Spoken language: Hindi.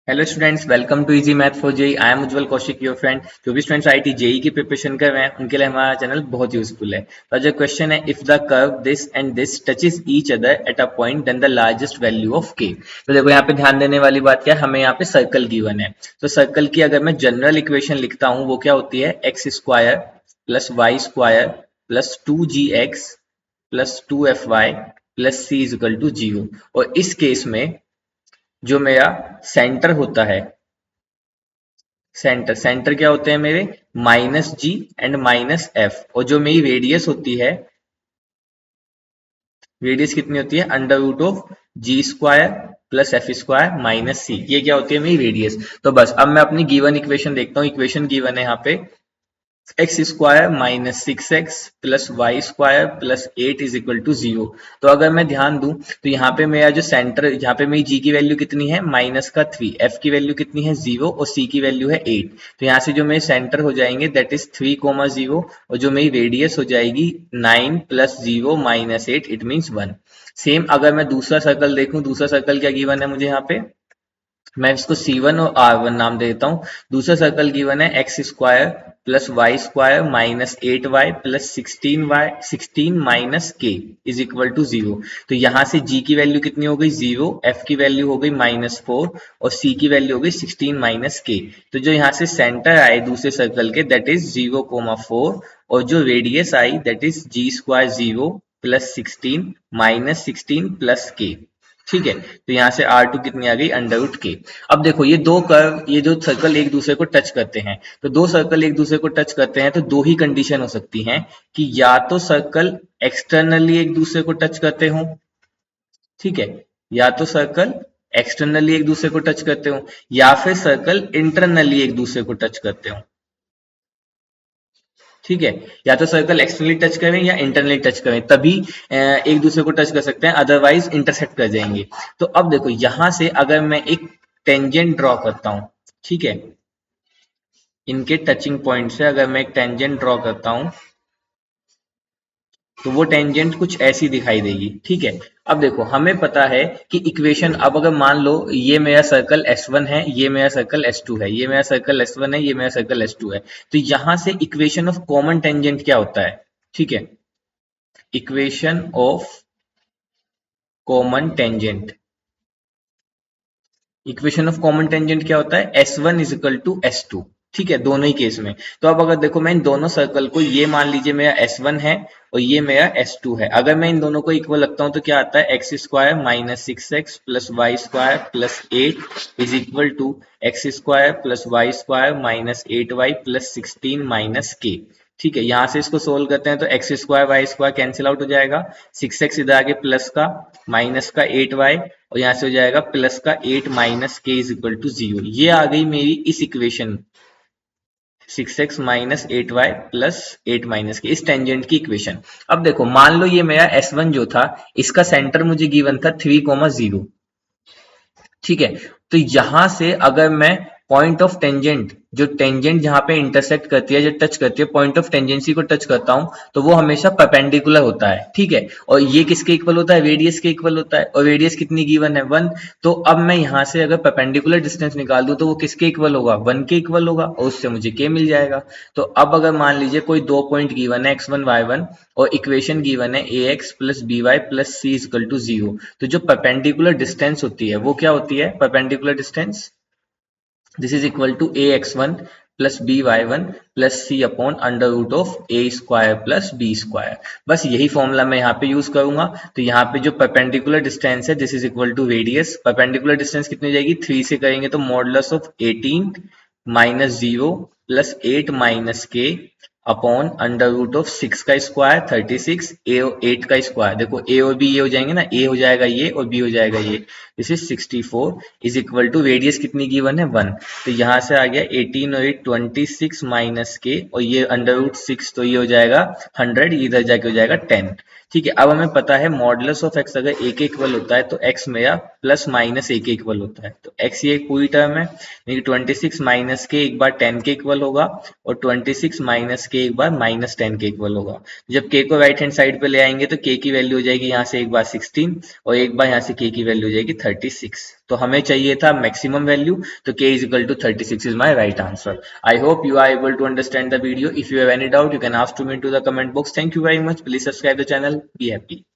Hello students, welcome to easy math for JEE. I am Ujjwal Kaushik, your friend. जो भी स्टूडेंट्स आईटी जेई की प्रिपरेशन कर रहे हैं उनके लिए हमारा चैनल बहुत यूजफुल है। तो जो क्वेश्चन है, if the curve this and this touches each other at a point then the largest value of k. तो देखो यहाँ पे ध्यान देने वाली बात क्या है, हमें यहाँ पे सर्कल गिवन है। तो सर्कल की अगर मैं जनरल इक्वेशन लिखता हूँ वो क्या होती है, x square plus y square plus 2gx plus 2fy plus c is equal to 0। और इस केस में जो मेरा सेंटर होता है, सेंटर सेंटर क्या होते हैं मेरे, minus g and minus f. और जो मेरी रेडियस होती है, रेडियस कितनी होती है, under root of G square plus F square minus C. ये क्या होती है मेरी रेडियस। तो बस अब मैं अपनी गिवन इक्वेशन देखता हूँ। इक्वेशन गिवन है यहाँ पे x square minus 6x plus y square plus 8 is equal to 0। तो अगर मैं ध्यान दूं तो यहाँ पे मेरा जो सेंटर, यहाँ पे मेरी g की वैल्यू कितनी है, माइनस का 3, f की वैल्यू कितनी है 0 और c की वैल्यू है 8। तो यहाँ से जो मेरे सेंटर हो जाएंगे दैट इज 3,0 और जो मेरी रेडियस हो जाएगी 9 plus 0 minus 8, it means 1। Same अगर मैं दूसरा सर्कल देखूं, दूसरा सर्कल क्या गिवन है मुझे यहाँ पे, मैं इसको C1 और R1 नाम दे देता हूँ। दूसरा सर्कल गिवन है x square plus y square minus 8y plus 16 minus k is equal to 0। तो यहाँ से g की वैल्यू कितनी हो गई 0, f की वैल्यू हो गई -4 और c की वैल्यू हो गई 16 माइनस के। तो जो यहाँ से सेंटर आए दूसरे सर्कल के दैट इज 0,4 और जो radius I that is g square 0 plus 16 minus 16 plus k. ठीक है, तो यहाँ से R2 कितनी आ गई, अंडर रूट के। अब देखो ये दो कर्व, ये जो सर्कल एक दूसरे को टच करते हैं, तो दो सर्कल एक दूसरे को टच करते हैं तो दो ही कंडीशन हो सकती हैं कि या तो सर्कल एक्सटर्नली एक दूसरे को टच करते हो, ठीक है, या तो सर्कल एक्सटर्नली एक दूसरे को टच करते हो या फिर सर्कल इंटरनली एक दूसरे को टच करते हो। ठीक है, या तो सर्कल एक्सटर्नली टच करें या इंटरनली टच करें, तभी एक दूसरे को टच कर सकते हैं, अदरवाइज इंटरसेक्ट कर जाएंगे। तो अब देखो यहां से अगर मैं एक टेंजेंट ड्रॉ करता हूं, ठीक है, इनके टचिंग पॉइंट से अगर मैं एक टेंजेंट ड्रॉ करता हूं तो वो टेंजेंट कुछ ऐसी दिखाई देगी। ठीक है, अब देखो हमें पता है कि इक्वेशन, अब अगर मान लो ये मेरा सर्कल S1 है, ये मेरा सर्कल S2 है, ये मेरा सर्कल S1 है, ये मेरा सर्कल S2 है, तो यहां से इक्वेशन ऑफ कॉमन टेंजेंट क्या होता है, ठीक है, equation of common tangent, equation of common tangent क्या होता है, S1 is equal to S2। ठीक है, दोनों ही केस में। तो अब अगर देखो मैं इन दोनों सर्कल को, ये मान लीजिए मेरा S1 है और ये मेरा S2 है, अगर मैं इन दोनों को इक्वल रखता हूं तो क्या आता है, x square minus 6x plus y square plus 8 is equal to x square plus y square minus 8y plus 16 minus k. ठीक है, यहां से इसको सोल्व करते हैं तो x square y square cancel out हो जाएगा, 6x इधर आगे प्लस का माइनस का 8y और यहाँ से हो जाएगा प्लस का 8 minus k is equal to 0। ये आ गई मेरी इस equation 6x minus 8y plus 8 minus के, इस टेंजेंट की इक्वेशन। अब देखो मान लो ये मेरा S1 जो था, इसका सेंटर मुझे गिवन था 3,0। ठीक है, तो यहां से अगर मैं पॉइंट ऑफ टेंजेंट, जो टेंजेंट जहां पे इंटरसेक्ट करती है, जो टच करती है, पॉइंट ऑफ टेंजेंसी को टच करता हूं तो वो हमेशा परपेंडिकुलर होता है। ठीक है, और ये किसके इक्वल होता है, रेडियस के इक्वल होता है, और रेडियस कितनी गिवन है 1। तो अब मैं यहां से अगर परपेंडिकुलर डिस्टेंस निकाल दूं तो वो किसके इक्वल होगा, 1 के इक्वल होगा, और उससे मुझे के मिल जाएगा। तो अब अगर मान लीजिए कोई दो पॉइंट गिवन है x1 y1 और इक्वेशन गिवन है ax plus by plus c equal to 0, तो जो परपेंडिकुलर डिस्टेंस होती है वो क्या होती है, perpendicular distance this is equal to ax1 plus by1 plus c upon under root of a square plus b square. बस यही फॉर्मूला मैं यहाँ पे यूज करूंगा। तो यहाँ पे जो परपेंडिकुलर डिस्टेंस है this is equal to radius, perpendicular distance कितनी हो जाएगी, 3 से करेंगे तो modulus of 18 minus 0 plus 8 minus k upon under root of 6 का स्क्वायर 36 ए 8 का स्क्वायर। देखो ए और बी ये हो जाएंगे ना, ए हो जाएगा ये और बी हो जाएगा ये, this is 64 is equal to radius कितनी गिवन है 1। तो यहाँ से आ गया 18 और 8 26 माइनस के और ये अंडर रूट 6, तो ये हो जाएगा 100, इधर जाके हो जाएगा 10। ठीक है, अब हमें पता है मॉडुलस ऑफ एक्स अगर ए के इक्वल होता है तो एक्स मेरा प्लस माइनस ए के इक्वल होता है। तो एक्स ये पूरी टर्म है, यानी 26 माइनस के एक बार 10 के इक्वल होगा और 26 माइनस के एक बार माइनस 10 के इक्वल होगा। जब के को राइट हैंड साइड पे ले आएंगे तो के की वैल्यू हो जाएगी यहाँ से एक बार 16 और एक बार यहाँ से के की वैल्यू हो जाएगी 36। तो हमें चाहिए था मैक्सिमम वैल्यू, तो k is equal to 36 is my right answer. I hope you are able to understand the video. If you have any doubt, you can ask to me to the comment box. Thank you very much. Please subscribe the channel. Be happy.